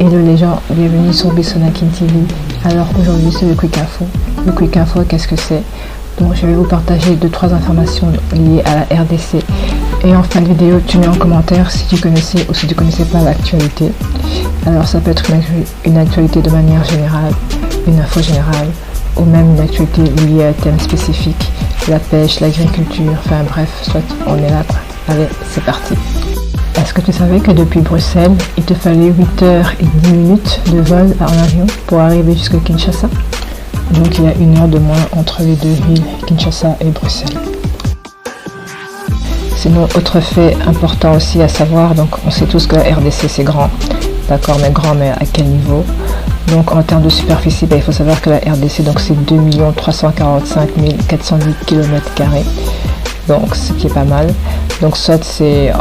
Hello les gens, bienvenue sur Bissonakin TV. Alors aujourd'hui c'est le Quick Info. Le Quick Info, qu'est-ce que c'est? Donc je vais vous partager 2-3 informations liées à la RDC. Et en fin de vidéo, tu mets en commentaire si tu connaissais ou si tu connaissais pas l'actualité. Alors ça peut être une actualité de manière générale, une info générale, ou même une actualité liée à un thème spécifique, la pêche, l'agriculture, enfin bref, soit on est là quoi. Allez, c'est parti. Est-ce que tu savais que depuis Bruxelles, il te fallait 8h10 de vol en avion pour arriver jusqu'à Kinshasa? Donc il y a 1 heure de moins entre les deux villes, Kinshasa et Bruxelles. Sinon, autre fait important aussi à savoir, donc on sait tous que la RDC c'est grand, d'accord, mais grand, mais à quel niveau? Donc en termes de superficie, il faut savoir que la RDC donc c'est 2 345 410 km², donc ce qui est pas mal. Donc soit c'est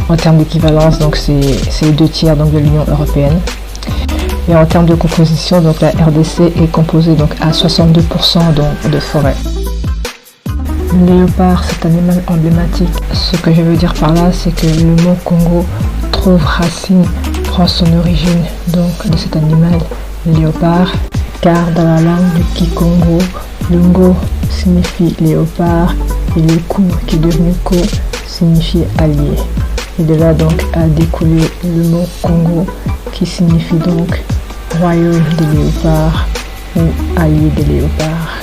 en termes d'équivalence, donc c'est les 2 tiers donc, de l'Union européenne. Et en termes de composition, donc la RDC est composée donc à 62% donc, de forêt. Le léopard, c'est un animal emblématique. Ce que je veux dire par là, c'est que le mot Congo prend son origine donc de cet animal léopard, car dans la langue du Kikongo, Lungo signifie léopard et le Ku qui est devenu Ko signifie allié. Et de là donc a découlé le mot Congo qui signifie donc royaume des léopards ou allié des léopards.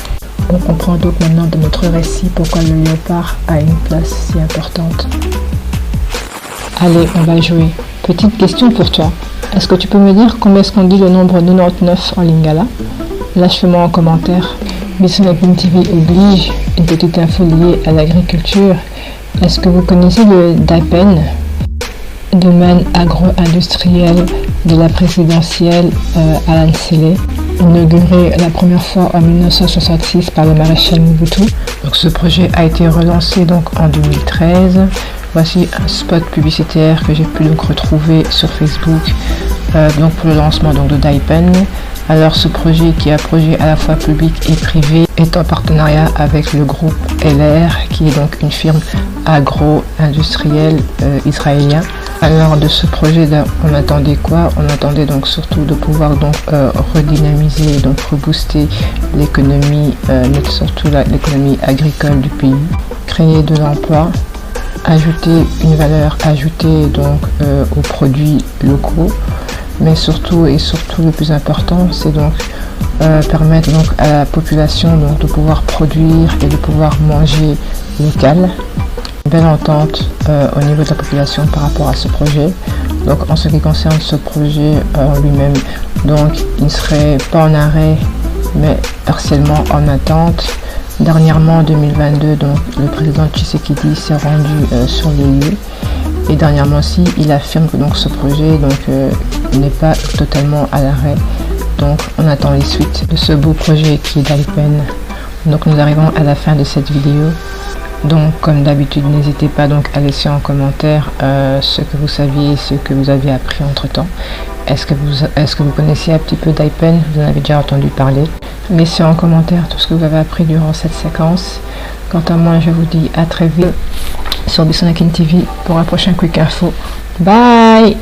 On comprend donc maintenant de notre récit pourquoi le léopard a une place si importante. Allez, on va jouer. Petite question pour toi. Est-ce que tu peux me dire combien est-ce qu'on dit le nombre 99 en lingala? Lâche-moi en commentaire. Bissonakin TV oblige, une petite info liée à l'agriculture. Est-ce que vous connaissez le DAIPEN, domaine agro-industriel de la présidentielle Alain Sélé, inauguré la première fois en 1966 par le maréchal Mobutu? Donc ce projet a été relancé donc en 2013. Voici un spot publicitaire que j'ai pu donc retrouver sur Facebook donc pour le lancement donc de DAIPEN. Alors ce projet qui est un projet à la fois public et privé est en partenariat avec le groupe LR qui est donc une firme agro-industrielle israélien. Alors de ce projet on attendait quoi? On attendait donc surtout de pouvoir donc redynamiser, donc rebooster l'économie, mais surtout l'économie agricole du pays, créer de l'emploi, ajouter une valeur ajoutée donc aux produits locaux. Mais surtout le plus important, c'est donc permettre donc à la population donc de pouvoir produire et de pouvoir manger local. Une belle entente au niveau de la population par rapport à ce projet. Donc en ce qui concerne ce projet en lui-même, donc il ne serait pas en arrêt mais partiellement en attente. Dernièrement en 2022, donc le président Tshisekedi s'est rendu sur le lieu. Et dernièrement aussi, il affirme que donc ce projet n'est pas totalement à l'arrêt. Donc on attend les suites de ce beau projet qui est DAIPEN. Donc nous arrivons à la fin de cette vidéo. Donc comme d'habitude, n'hésitez pas donc à laisser en commentaire ce que vous saviez, ce que vous avez appris entre temps. Est-ce que vous connaissiez un petit peu DAIPEN? Vous en avez déjà entendu parler? Laissez en commentaire tout ce que vous avez appris durant cette séquence. Quant à moi, je vous dis à très vite sur Bissonakin TV pour un prochain Quick Info. Bye!